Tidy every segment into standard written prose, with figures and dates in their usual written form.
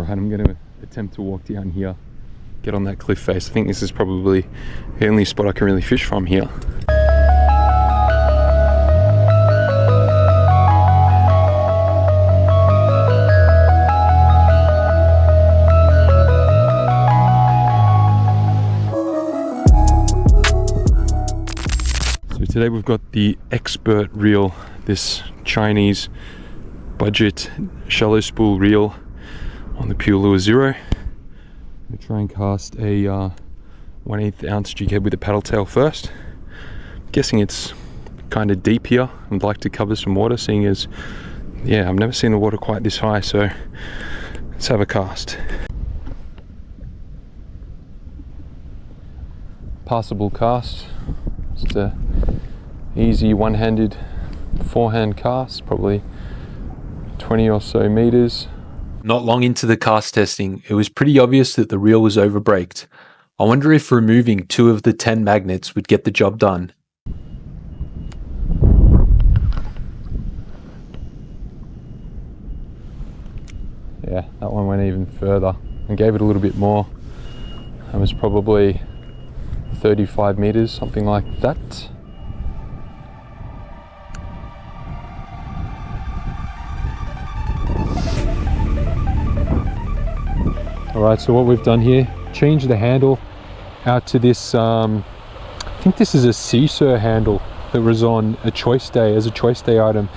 Alright, I'm going to attempt to walk down here, get on that cliff face. I think this is probably the only spot I can really fish from here. So today we've got the exBert reel, this Chinese budget shallow spool reel on the Pure Lure Zero. I'm going to try and cast a 1/8 ounce jig head with a paddle tail first. I'm guessing it's kind of deep here. I'd like to cover some water, seeing as, yeah, I've never seen the water quite this high, so let's have a cast. Passable cast, just a easy one-handed forehand cast, probably 20 or so meters. Not long into the cast testing, it was pretty obvious that the reel was overbraked. I wonder if removing 2 of the 10 magnets would get the job done. Yeah, that one went even further and gave it a little bit more. It was probably 35 meters, something like that. Alright, so what we've done here, changed the handle out to this, I think this is a Seesaw handle that was on a choice day, as a choice day item.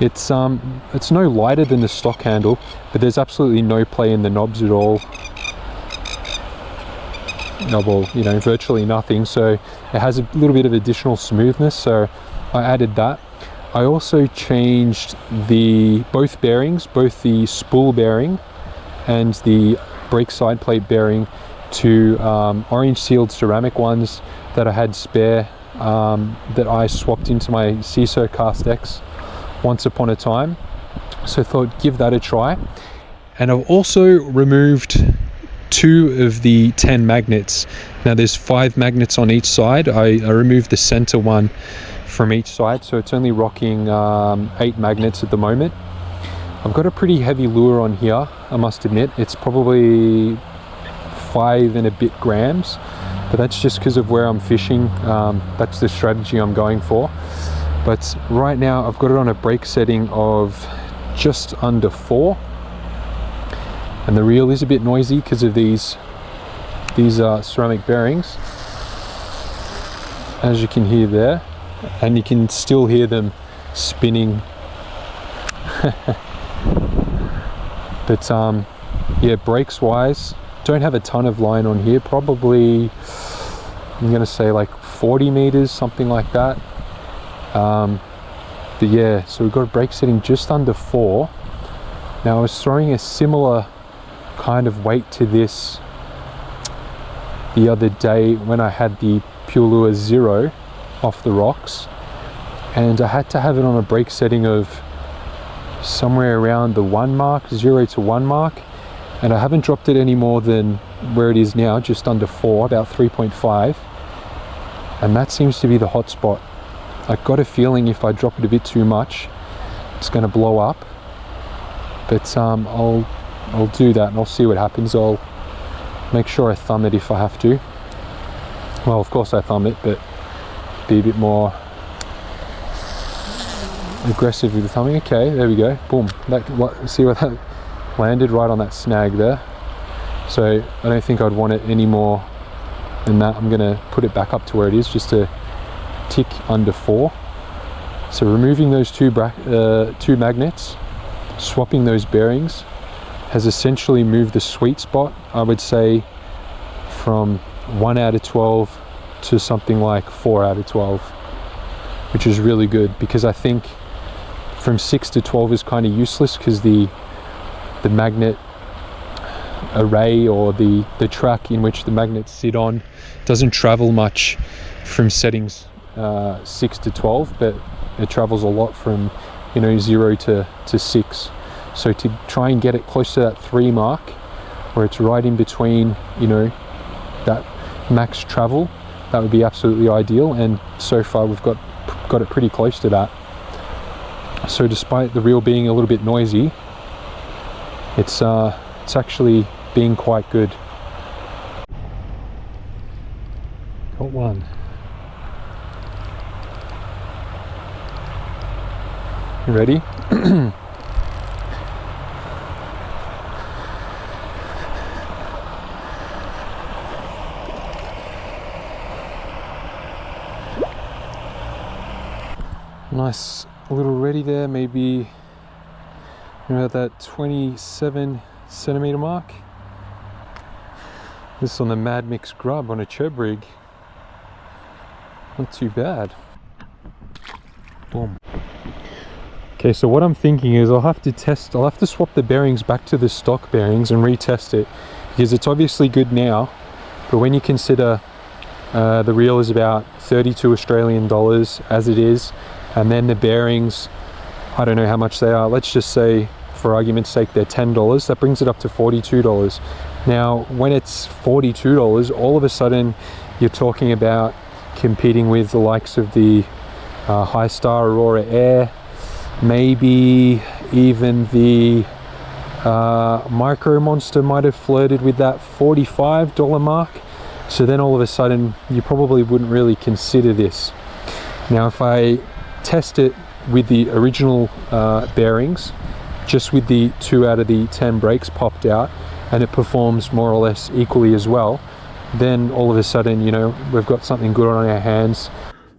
It's no lighter than the stock handle, but there's absolutely no play in the knobs at all. No, well, you know, virtually nothing, so it has a little bit of additional smoothness, so I added that. I also changed both bearings, both the spool bearing and the brake side plate bearing, to orange sealed ceramic ones that I had spare, that I swapped into my Seesaw Cast X once upon a time. So I thought, give that a try. And I've also removed 2 of the 10 magnets. Now there's 5 magnets on each side. I removed the center one from each side, so it's only rocking 8 magnets at the moment. I've got a pretty heavy lure on here, I must admit. It's probably 5 and a bit grams, but that's just because of where I'm fishing. That's the strategy I'm going for. But right now I've got it on a brake setting of just under 4, and the reel is a bit noisy because of these ceramic bearings, as you can hear there, and you can still hear them spinning. But yeah, brakes wise, don't have a ton of line on here, probably I'm gonna say like 40 meters, something like that. But yeah, so we've got a brake setting just under 4. Now I was throwing a similar kind of weight to this the other day when I had the Pure Lure Zero off the rocks, and I had to have it on a brake setting of somewhere around the 1 mark, 0 to 1 mark, and I haven't dropped it any more than where it is now, just under 4, about 3.5, and that seems to be the hot spot. I've got a feeling if I drop it a bit too much, it's going to blow up, but I'll do that and I'll see what happens. I'll make sure I thumb it if I have to. Well, of course I thumb it, but be a bit more aggressive with the thumbing. Okay, there we go, boom. See what that landed right on that snag there. So I don't think I'd want it any more than that. I'm gonna put it back up to where it is, just a tick under 4. So removing those 2 magnets, swapping those bearings, has essentially moved the sweet spot, I would say, from 1 out of 12 to something like 4 out of 12, which is really good, because I think from 6 to 12 is kind of useless because the magnet array, or the track in which the magnets sit on, doesn't travel much from settings 6 to 12, but it travels a lot from, you know, 0 to 6. So to try and get it close to that 3 mark, where it's right in between, you know, that max travel, that would be absolutely ideal, and so far we've got it pretty close to that. So despite the reel being a little bit noisy, it's it's actually been quite good. Got one. You ready? Nice little reddy there, maybe about that 27 centimeter mark. This is on the Mad Mix grub on a chub rig. Not too bad. Boom. Okay, so what I'm thinking is I'll have to swap the bearings back to the stock bearings and retest it, because it's obviously good now, but when you consider the reel is about 32 Australian dollars as it is, and then the bearings, I don't know how much they are, let's just say for argument's sake they're $10, that brings it up to $42. Now when it's $42, all of a sudden you're talking about competing with the likes of the High Star Aurora Air, maybe even the Micro Monster might have flirted with that $45 mark. So then all of a sudden you probably wouldn't really consider this. Now if I test it with the original bearings, just with the 2 out of the 10 brakes popped out, and it performs more or less equally as well, then all of a sudden, you know, we've got something good on our hands.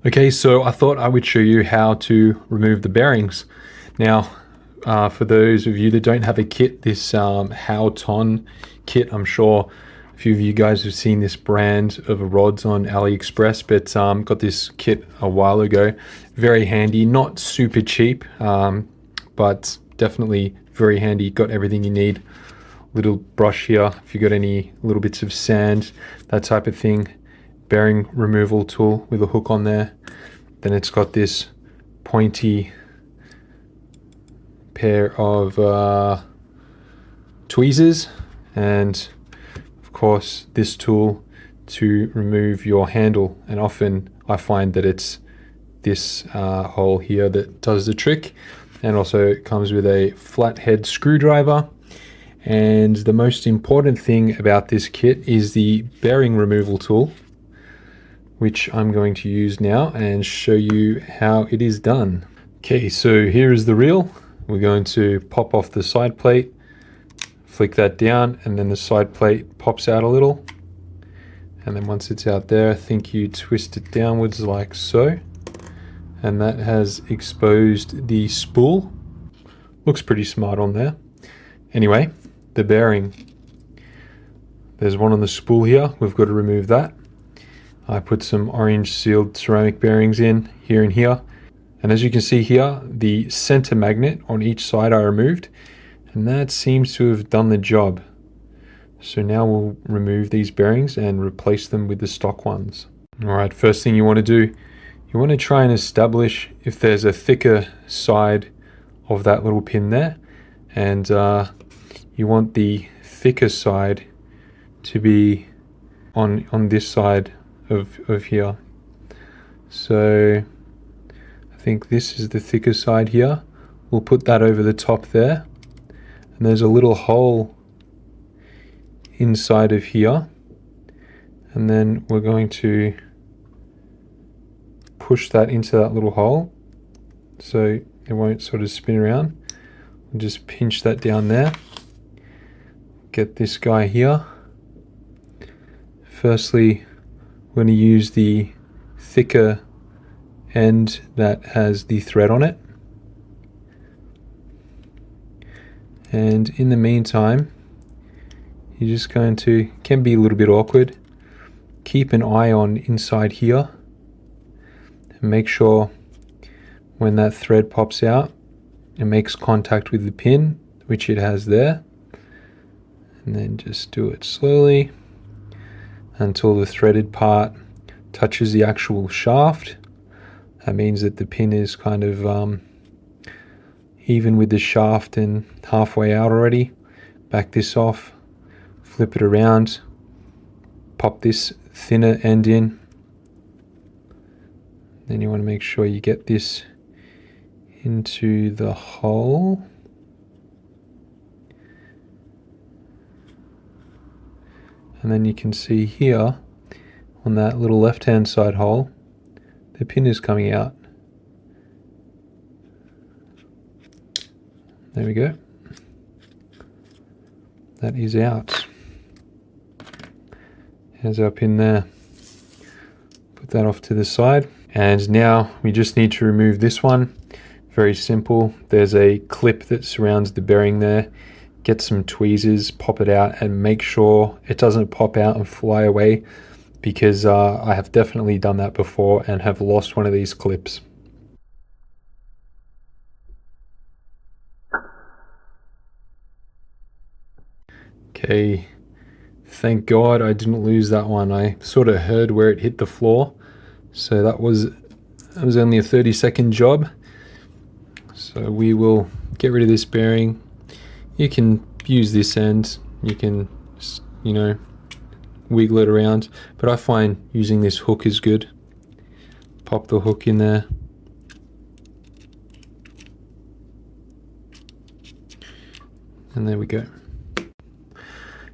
Okay, so I thought I would show you how to remove the bearings. Now, for those of you that don't have a kit, this Howton kit, I'm sure a few of you guys have seen this brand of rods on AliExpress, but got this kit a while ago. Very handy, not super cheap, but definitely very handy. Got everything you need. Little brush here if you got any little bits of sand, that type of thing. Bearing removal tool with a hook on there. Then it's got this pointy pair of tweezers, and of course this tool to remove your handle, and often I find that it's this hole here that does the trick. And also it comes with a flathead screwdriver. And the most important thing about this kit is the bearing removal tool, which I'm going to use now and show you how it is done. Okay, so here is the reel. We're going to pop off the side plate, flick that down, and then the side plate pops out a little. And then once it's out there, I think you twist it downwards like so. And that has exposed the spool. Looks pretty smart on there. Anyway, the bearing. There's one on the spool here. We've got to remove that. I put some orange sealed ceramic bearings in here and here. And as you can see here, the center magnet on each side I removed, and that seems to have done the job. So now we'll remove these bearings and replace them with the stock ones. All right, first thing you want to do, you want to try and establish if there's a thicker side of that little pin there, and you want the thicker side to be on this side of here. So I think this is the thicker side here. We'll put that over the top there, and there's a little hole inside of here, and then we're going to push that into that little hole so it won't sort of spin around. We'll just pinch that down there. Get this guy here. Firstly, we're going to use the thicker end that has the thread on it. And in the meantime, you're just going to, can be a little bit awkward, keep an eye on inside here and make sure when that thread pops out, it makes contact with the pin, which it has there. And then just do it slowly until the threaded part touches the actual shaft. That means that the pin is kind of even with the shaft and halfway out already. Back this off, flip it around, pop this thinner end in. Then you want to make sure you get this into the hole. and then you can see here on that little left hand side hole, the pin is coming out. There we go. That is out. There's our pin there. Put that off to the side. And now we just need to remove this one. Very simple. There's a clip that surrounds the bearing there. Get some tweezers, pop it out, and make sure it doesn't pop out and fly away, because I have definitely done that before and have lost one of these clips. Okay, thank God I didn't lose that one. I sort of heard where it hit the floor, so that was only a 30-second job. So we will get rid of this bearing. You can use this end, you can, you know, wiggle it around, but I find using this hook is good. Pop the hook in there. And there we go.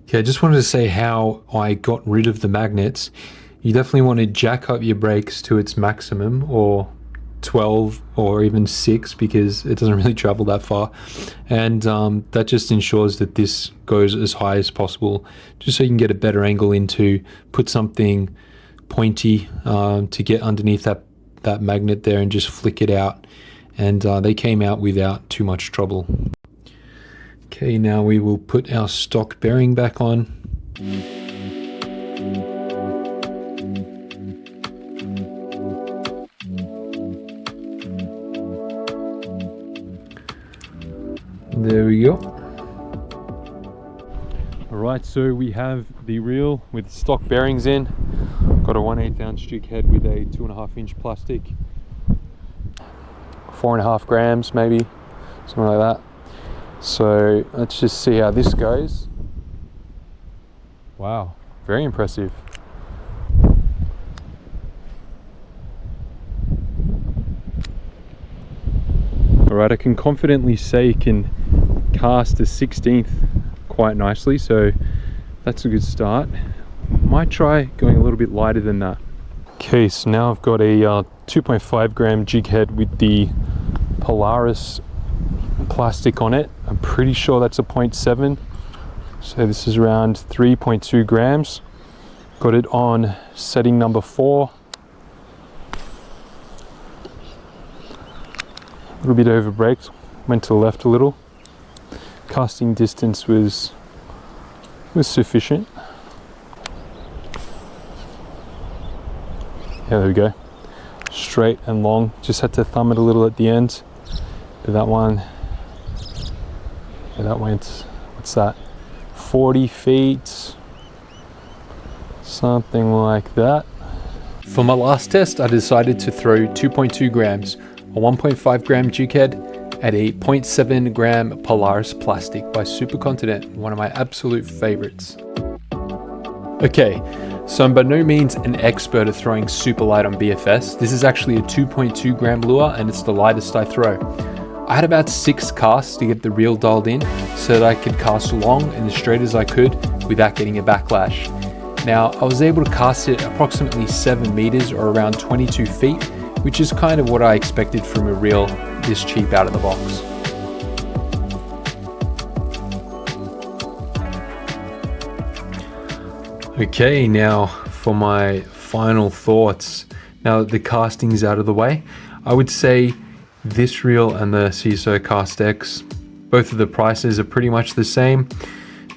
Okay, I just wanted to say how I got rid of the magnets. You definitely want to jack up your brakes to its maximum, or 12 or even 6, because it doesn't really travel that far, and that just ensures that this goes as high as possible, just so you can get a better angle in to put something pointy to get underneath that magnet there and just flick it out. And they came out without too much trouble. Okay, now we will put our stock bearing back on. There we go. Alright, so we have the reel with stock bearings in. Got a 1/8 ounce jig head with a 2.5 inch plastic. 4.5 grams maybe, something like that. So let's just see how this goes. Wow, very impressive. Alright, I can confidently say you can cast a 16th quite nicely, so that's a good start. Might try going a little bit lighter than that. Okay, so now I've got a 2.5 gram jig head with the Polaris plastic on it. I'm pretty sure that's a 0.7, so this is around 3.2 grams. Got it on setting number 4. A little bit over braked, went to the left a little. Casting distance was sufficient. Yeah, there we go. Straight and long. Just had to thumb it a little at the end. But that one, yeah, that went, what's that? 40 feet, something like that. For my last test, I decided to throw 2.2 grams, a 1.5 gram jig head, at a 0.7 gram Polaris plastic by Supercontinent, one of my absolute favorites. Okay, so I'm by no means an expert at throwing super light on BFS. This is actually a 2.2 gram lure, and it's the lightest I throw. I had about 6 casts to get the reel dialed in so that I could cast long and as straight as I could without getting a backlash. Now, I was able to cast it approximately 7 meters or around 22 feet, which is kind of what I expected from a reel this cheap out of the box. Okay, now for my final thoughts. Now that the casting's out of the way, I would say this reel and the CISO Cast X, both of the prices are pretty much the same,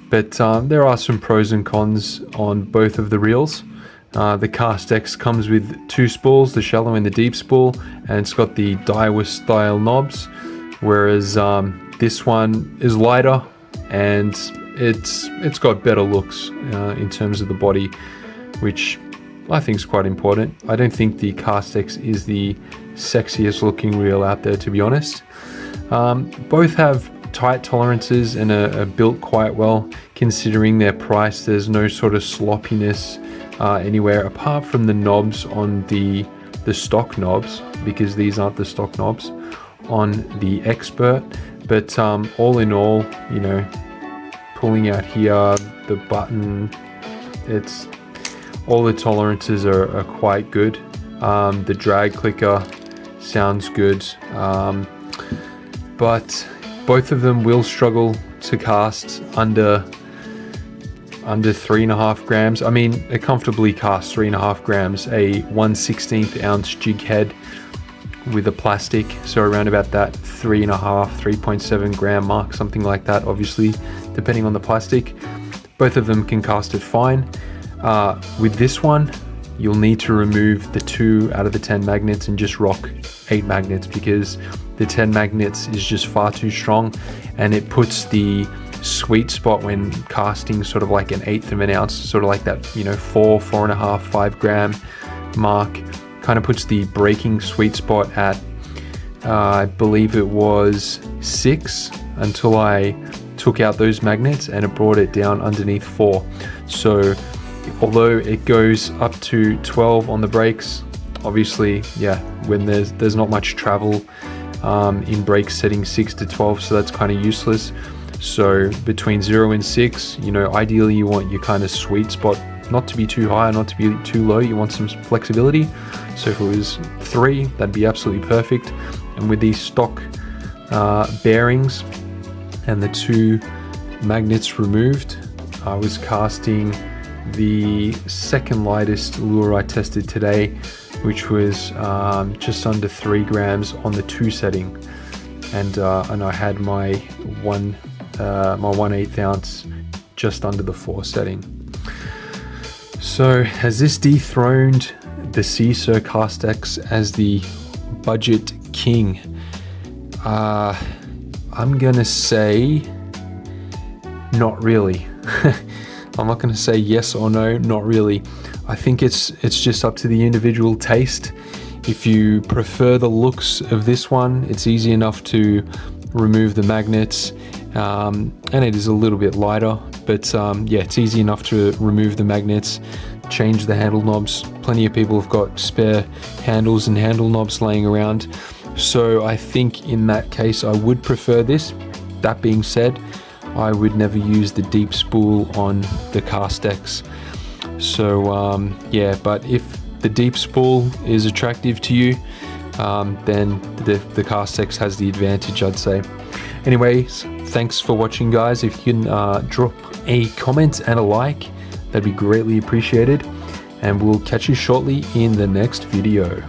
but there are some pros and cons on both of the reels. The Cast X comes with 2 spools, the shallow and the deep spool, and it's got the Daiwa style knobs, whereas this one is lighter and it's got better looks in terms of the body, which I think is quite important. I don't think the Cast X is the sexiest looking reel out there, to be honest. Both have tight tolerances and are built quite well considering their price. There's no sort of sloppiness anywhere apart from the knobs on the stock knobs, because these aren't the stock knobs on the exBert. But all in all, you know, pulling out here, the button, it's all the tolerances are quite good. The drag clicker sounds good, but both of them will struggle to cast under 3.5 grams. I mean, it comfortably casts 3.5 grams, a 1/16 ounce jig head with a plastic, so around about that 3.7 gram mark, something like that, obviously depending on the plastic. Both of them can cast it fine. With this one, you'll need to remove the 2 out of the 10 magnets and just rock 8 magnets, because the 10 magnets is just far too strong, and it puts the sweet spot when casting sort of like 1/8 of an ounce, sort of like that, you know, 4.5, 5 gram mark. Kind of puts the breaking sweet spot at I believe it was 6, until I took out those magnets and it brought it down underneath 4. So although it goes up to 12 on the brakes, obviously, yeah, when there's not much travel in brake setting 6 to 12, so that's kind of useless. So between 0 and 6, you know, ideally you want your kind of sweet spot not to be too high, not to be too low. You want some flexibility. So if it was 3, that'd be absolutely perfect. And with these stock bearings and the 2 magnets removed, I was casting the second lightest lure I tested today, which was just under 3 grams on the 2 setting, and I had my 1/8 ounce just under the 4 setting. So has this dethroned the CISO Castex as the budget king? I'm gonna say not really. I'm not gonna say yes or no, not really. I think it's just up to the individual taste. If you prefer the looks of this one, it's easy enough to remove the magnets, and it is a little bit lighter, but yeah, it's easy enough to remove the magnets, change the handle knobs. Plenty of people have got spare handles and handle knobs laying around, so I think in that case I would prefer this. That being said, I would never use the deep spool on the Castex. So yeah, but if the deep spool is attractive to you, then the Castex has the advantage, I'd say. Anyways, thanks for watching, guys. If you can drop a comment and a like, that'd be greatly appreciated, and we'll catch you shortly in the next video.